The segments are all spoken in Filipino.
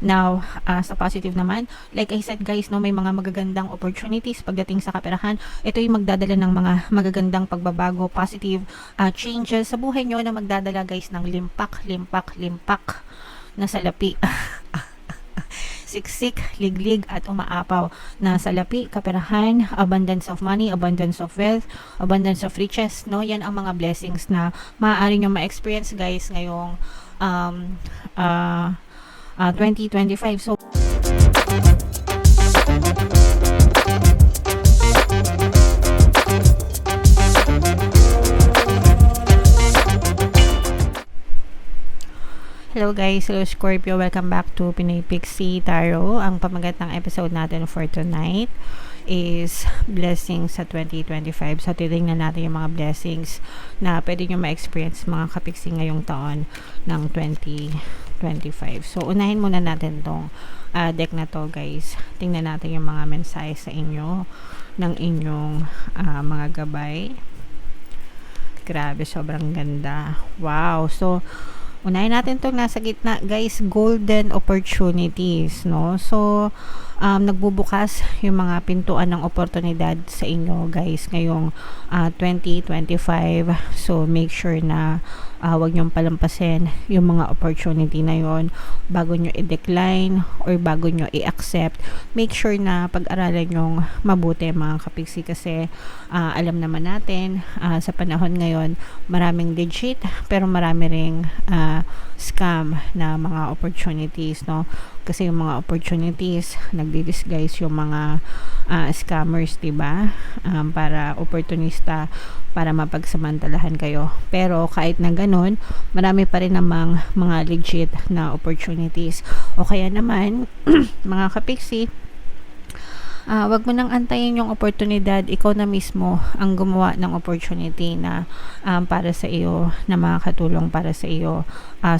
Now, sa positive naman, like I said guys, no, may mga magagandang opportunities pagdating sa kaperahan. Ito yung magdadala ng mga magagandang pagbabago, positive changes sa buhay nyo na magdadala guys ng limpak, limpak, limpak na salapi. Siksik, liglig at umaapaw na salapi, kaperahan, abundance of money, abundance of wealth, abundance of riches, no? Yan ang mga blessings na maaari nyo ma-experience guys ngayong 2025. So hello guys, hello Scorpio, welcome back to Pinoy Pixie Tarot. Ang pamagat ng episode natin for tonight is blessings sa 2025. So titingnan natin yung mga blessings na pwede nyo ma-experience mga kapiksi ngayong taon ng 2025. So unahin muna natin tong deck na to guys. Tingnan natin yung mga mensahe sa inyo ng inyong mga gabay. Grabe, sobrang ganda. Wow. So unahin natin itong nasa gitna guys, golden opportunities, no? So nagbubukas yung mga pintuan ng oportunidad sa inyo guys ngayong 2025. So make sure na wag nyong palampasin yung mga opportunity na yon bago nyo i-decline or bago nyo i-accept. Make sure na pag-aralan nyong mabuti mga kapiksi, kasi alam naman natin sa panahon ngayon maraming legit pero marami ring scam na mga opportunities, no? Kasi yung mga opportunities nagdi-disguise yung mga scammers, diba? Para opportunista, para mapagsamantalahan kayo. Pero kahit na ganun, marami pa rin namang mga legit na opportunities. O kaya naman mga kapiksi, wag mo nang antayin yung oportunidad, ikaw na mismo ang gumawa ng opportunity na para sa iyo, na makakatulong para sa iyo,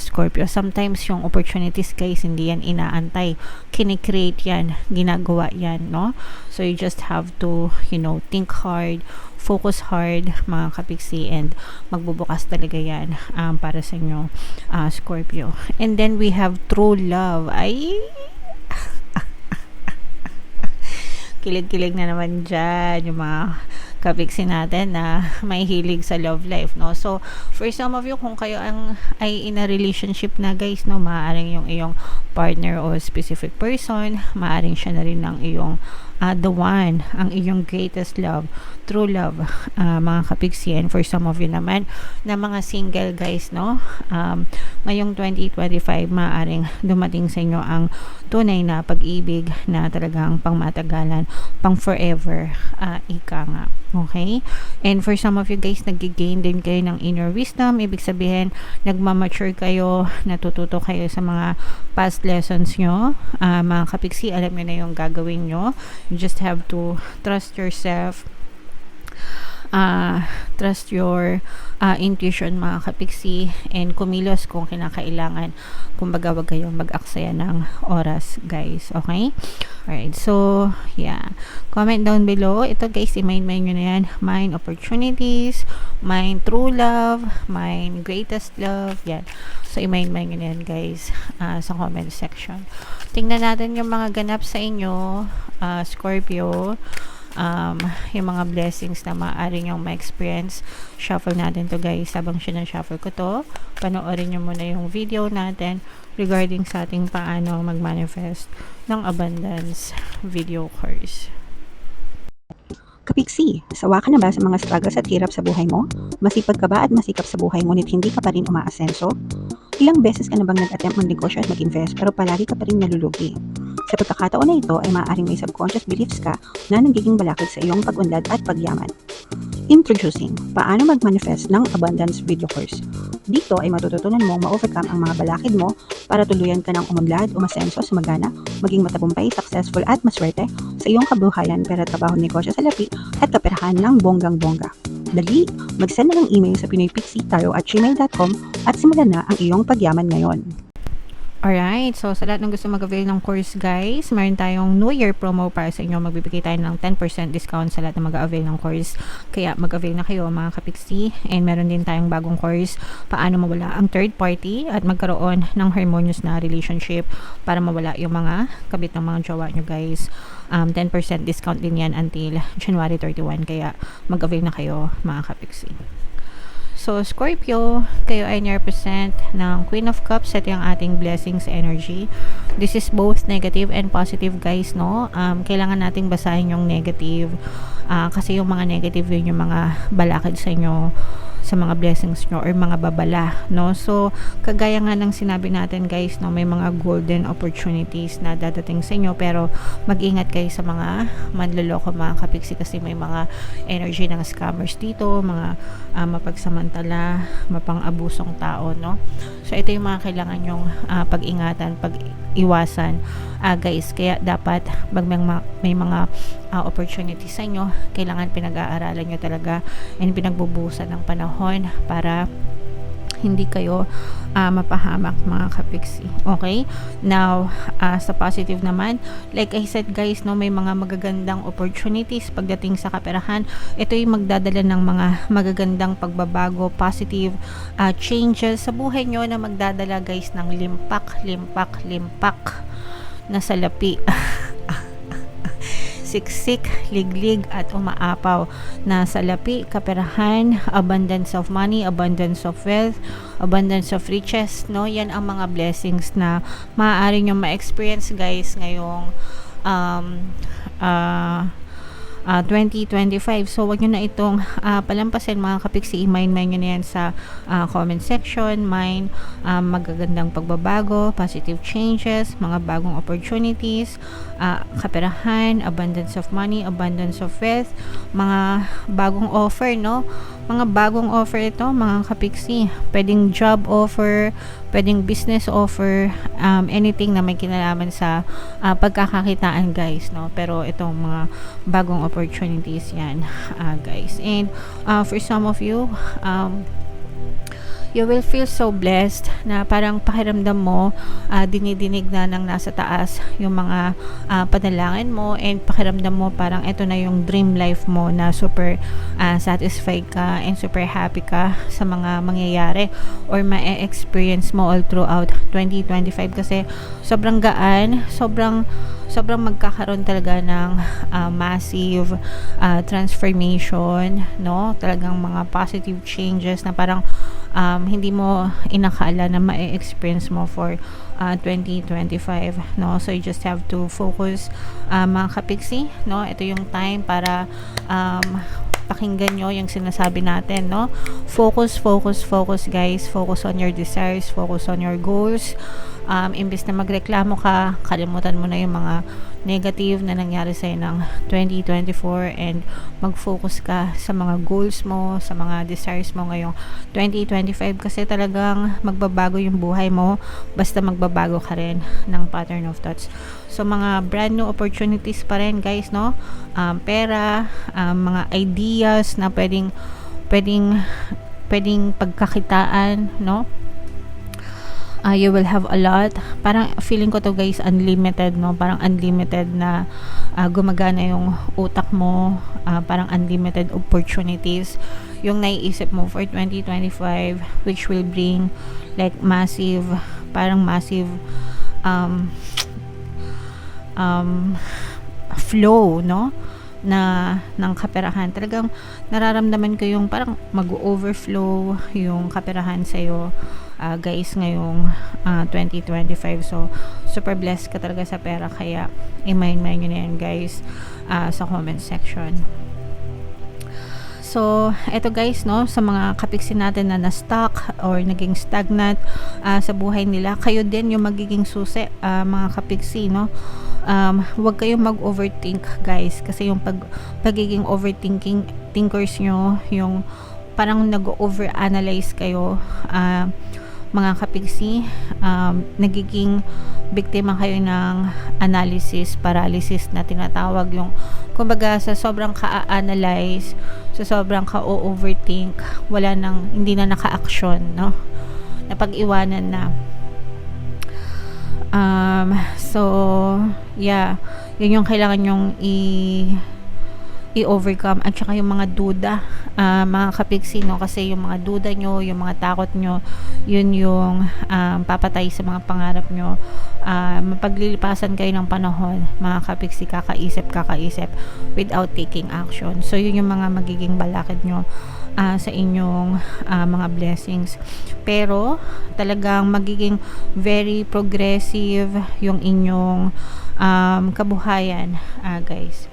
Scorpio. Sometimes yung opportunities guys, hindi yan inaantay, kine-create yan, ginagawa yan, no? So you just have to, think hard, focus hard mga kapiksi, and magbubukas talaga yan para sa inyo, Scorpio. And then we have true love. Ay, kilig-kilig na naman dyan yung mga kapiksi natin na may hilig sa love life, no? So for some of you, kung kayo ay in a relationship na guys, no, maaaring yung iyong partner o specific person, maaaring siya na rin ng iyong the one, ang iyong greatest love, true love, mga kapiksi. And for some of you naman na mga single guys, no, ngayong 2025 maaaring dumating sa inyo ang tunay na pag-ibig na talagang pangmatagalan, pang forever, ika nga. Okay? And for some of you guys, nag-gain din kayo ng inner wisdom. Ibig sabihin, nagmamature kayo, natututo kayo sa mga past lessons nyo. Mga kapiksi, alam nyo na yung gagawin nyo. You just have to trust yourself, trust your intuition mga kapiksi, and kumilos kung kinakailangan. Kumbaga, wag kayong mag-aksaya ng oras guys. Okay? Alright, so yeah, comment down below. Ito guys, i-mind nyo na yan. Mine opportunities, mine true love, mine greatest love. Yan. So i-mind nyo na yan guys sa comment section. Tingnan natin yung mga ganap sa inyo, Scorpio. Yung mga blessings na maaari nyong ma-experience. Shuffle natin to guys. Habang sinashuffle ko to, panoorin nyo muna yung video natin regarding sa ating paano mag-manifest ng abundance video course. Kapiksi, sawa ka na ba sa mga struggles at hirap sa buhay mo? Masipag ka ba at masikap sa buhay ngunit hindi ka pa rin umaasenso? Ilang beses ka na bang nag-attempt mag-negosyo at mag-invest pero palagi ka pa rin nalulugi? Sa pagkakataon na ito ay maaaring may subconscious beliefs ka na nagiging balakid sa iyong pag-unlad at pagyaman. Introducing, paano mag-manifest ng abundance video course. Dito ay matututunan mong ma-overcome ang mga balakid mo para tuluyan ka ng umunlad, umasenso, sumagana, maging matagumpay, successful at maswerte sa iyong kabuhayan, pera, trabaho, negosyo, salapi at kaperahan ng bonggang-bongga. Dali, mag-send na ng email sa pinoypixie@gmail.com at simulan na ang iyong pagyaman ngayon. Alright, so sa lahat ng gusto mag-avail ng course guys, meron tayong New Year promo para sa inyo. Magbibigay tayo ng 10% discount sa lahat ng mag-avail ng course. Kaya mag-avail na kayo mga kapiksi. And meron din tayong bagong course, paano mawala ang third party at magkaroon ng harmonious na relationship para mawala yung mga kabit ng mga jowa nyo guys. 10% discount din yan until January 31. Kaya mag-avail na kayo mga kapiksi. So, Scorpio, kayo ay nirepresent ng Queen of Cups. Ito yung ating blessings energy. This is both negative and positive, guys, no? Kailangan nating basahin yung negative. Kasi yung mga negative, yun yung mga balakid sa inyo, sa mga blessings nyo or mga babala, no? So, kagaya nga ng sinabi natin guys, no, may mga golden opportunities na dadating sa inyo, pero mag-ingat kayo sa mga manloloko mga kapiksi kasi may mga energy ng scammers dito, mga mapagsamantala, mapang-abusong tao, no? So, ito yung mga kailangan yung pag-ingatan, pag-iwasan, guys. Kaya dapat may mga opportunities sa inyo, kailangan pinag-aaralan nyo talaga and pinagbubusan ng panahon para hindi kayo mapahamak mga kapiksi. Okay? Now, sa positive naman, like I said guys, no, may mga magagandang opportunities pagdating sa kaperahan. Ito yung magdadala ng mga magagandang pagbabago, positive changes sa buhay nyo na magdadala guys ng limpak na salapi. Siksik, liglig at umaapaw na salapi, kaperahan, abundance of money, abundance of wealth, abundance of riches, no? Yan ang mga blessings na maaari nyo ma-experience guys ngayong 2025. So, wag nyo na itong palampasin mga kapiksi. I-mind nyo na yan sa comment section. Magagandang pagbabago, positive changes, mga bagong opportunities, kaperahan, abundance of money, abundance of wealth, mga bagong offer, no? Mga bagong offer ito mga kapiksi. Pwedeng job offer, pwedeng business offer, anything na may kinalaman sa pagkakakitaan guys, no? Pero itong mga bagong opportunities yan guys. And for some of you, you will feel so blessed na parang pakiramdam mo dinidinig na ng nasa taas yung mga panalangin mo, and pakiramdam mo parang ito na yung dream life mo na super satisfied ka and super happy ka sa mga mangyayari or ma-experience mo all throughout 2025 kasi sobrang gaan, sobrang magkakaroon talaga ng massive transformation, no? Talagang mga positive changes na parang hindi mo inakala na ma-experience mo for 2025, no? So you just have to focus mga kapiksi, no? Ito yung time para pakinggan nyo yung sinasabi natin, no? Focus guys. Focus on your desires, focus on your goals. Imbis na magreklamo ka, kalimutan mo na yung mga negative na nangyari sa'yo ng 2024 and mag-focus ka sa mga goals mo, sa mga desires mo ngayong 2025 kasi talagang magbabago yung buhay mo basta magbabago ka rin ng pattern of thoughts. So mga brand new opportunities pa rin guys, no? Pera, mga ideas na pwedeng pagkakitaan, no? You will have a lot. Parang feeling ko to guys, unlimited, no? Parang unlimited na gumagana yung utak mo. Parang unlimited opportunities yung naiisip mo for 2025, which will bring like massive flow, no? ng kaperahan. Talagang nararamdaman ko yung parang mag-overflow yung kaperahan sa'yo guys ngayong 2025. So super blessed ka talaga sa pera, kaya i-mind nyo na yan guys sa comment section. So, eto guys, no, sa mga kapiksi natin na na-stuck or naging stagnant sa buhay nila, kayo din yung magiging susi, mga kapiksi, no? Huwag kayong mag-overthink guys, kasi yung pagiging thinkers nyo, yung parang nag-overanalyze kayo, mga kapiksi, nagiging biktima kayo ng analysis paralysis na tinatawag, yung kumbaga sa sobrang ka-analyze, sa sobrang ka-overthink, hindi na naka-action, no? Napag-iwanan na. So, yeah, yun yung kailangan yung i-overcome, at saka yung mga duda, mga kapiksi, no? Kasi yung mga duda nyo, yung mga takot nyo, yun yung papatay sa mga pangarap nyo. Mapaglilipasan kayo ng panahon, mga kapiksi, kakaisip without taking action. So yun yung mga magiging balakid nyo sa inyong mga blessings. Pero talagang magiging very progressive yung inyong kabuhayan, guys.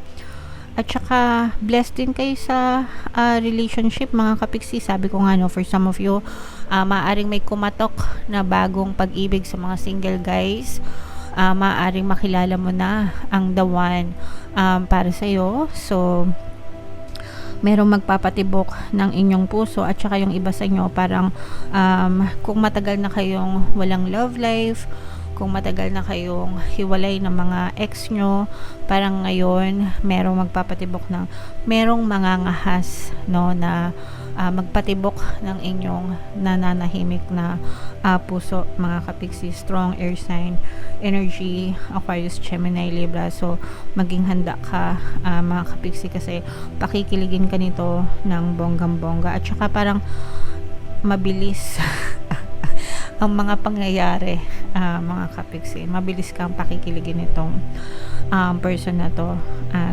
At saka, blessed din kayo sa relationship, mga kapiksi. Sabi ko nga, no, for some of you, maaaring may kumatok na bagong pag-ibig sa mga single guys. Maaaring makilala mo na ang the one para sa'yo. So, merong magpapatibok ng inyong puso, at saka yung iba sa inyo, parang kung matagal na kayong walang love life, kung matagal na kayong hiwalay ng mga ex nyo, parang ngayon merong magpapatibok ng merong mangangahas, no, na magpatibok ng inyong nananahimik na puso, mga kapiksi. Strong air sign energy, Aquarius, Gemini, Libra. So maging handa ka, mga kapiksi, kasi pakikiligin ka nito ng bonggang-bongga, at saka parang mabilis ang mga pangyayari, mga kapiksi. Mabilis kang pakikiligin itong person na to,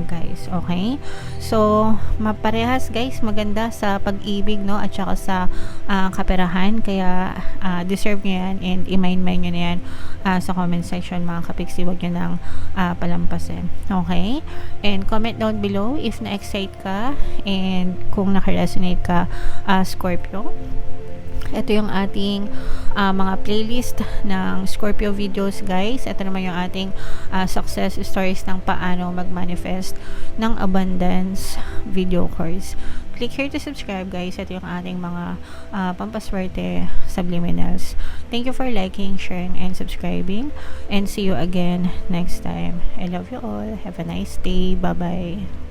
guys. Okay? So, maparehas, guys, maganda sa pag-ibig, no? At saka sa kaperahan. Kaya, deserve nyo yan, and i-mind nyo na yan sa comment section, mga kapiksi. Huwag nyo nang palampasin. Okay? And comment down below if na-excite ka, and kung naka-resonate ka, Scorpio. Ito yung ating mga playlist ng Scorpio videos, guys. Ito naman yung ating success stories ng paano mag-manifest ng abundance video course. Click here to subscribe, guys. Ito yung ating mga pampaswerte subliminals. Thank you for liking, sharing, and subscribing. And see you again next time. I love you all. Have a nice day. Bye-bye.